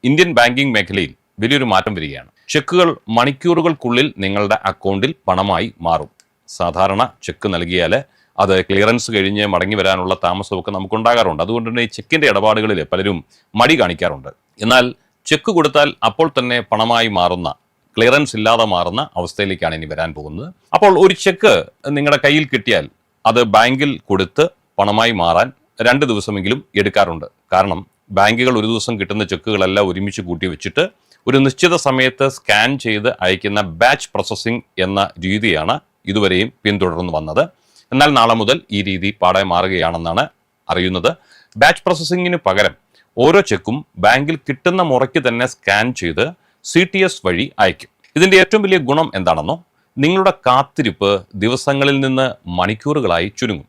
Indian banking മേഖലയിൽ വലിയൊരു മാറ്റം വരികയാണ്. ചെക്കുകൾ മണിക്കൂറുകൾക്കുള്ളിൽ നിങ്ങളുടെ അക്കൗണ്ടിൽ പണമായി മാറും. സാധാരണ ചെക്ക് നൽകിയാൽ അത് ക്ലിയറൻസ് കഴിഞ്ഞ് മടങ്ങി വരാനുള്ള താമസമൊക്കെ നമുക്കുണ്ടാകാറുണ്ട്. അതുകൊണ്ട് തന്നെ ഈ ചെക്കിൻ്റെ ഇടപാടുകളിൽ പലരും മടി കാണിക്കാറുണ്ട്. എന്നാൽ ചെക്ക് കൊടുത്താൽ അപ്പോൾ തന്നെ പണമായി മാറുന്ന, ക്ലിയറൻസ് ഇല്ലാതെ മാറുന്ന അവസ്ഥയിലേക്കാണ് ഇനി വരാൻ പോകുന്നത്. അപ്പോൾ ഒരു ചെക്ക് നിങ്ങളുടെ കയ്യിൽ കിട്ടിയാൽ അത് ബാങ്കിൽ കൊടുത്ത് പണമായി മാറാൻ 2 ദിവസമെങ്കിലും എടുക്കാറുണ്ട്. കാരണം ബാങ്കുകൾ ഒരു ദിവസം കിട്ടുന്ന ചെക്കുകളെല്ലാം ഒരുമിച്ച് കൂട്ടി വെച്ചിട്ട് ഒരു നിശ്ചിത സമയത്ത് സ്കാൻ ചെയ്ത് അയക്കുന്ന ബാച്ച് പ്രോസസ്സിംഗ് എന്ന രീതിയാണ് ഇതുവരെയും പിന്തുടർന്നു വന്നത്. എന്നാൽ നാളെ മുതൽ ഈ രീതി പാടെ മാറുകയാണെന്നാണ് അറിയുന്നത്. ബാച്ച് പ്രോസസ്സിങ്ങിന് പകരം ഓരോ ചെക്കും ബാങ്കിൽ കിട്ടുന്ന മുറയ്ക്ക് തന്നെ സ്കാൻ ചെയ്ത് CTS വഴി അയക്കും. ഇതിൻ്റെ ഏറ്റവും വലിയ ഗുണം എന്താണെന്നോ, നിങ്ങളുടെ കാത്തിരിപ്പ് ദിവസങ്ങളിൽ നിന്ന് മണിക്കൂറുകളായി ചുരുങ്ങും.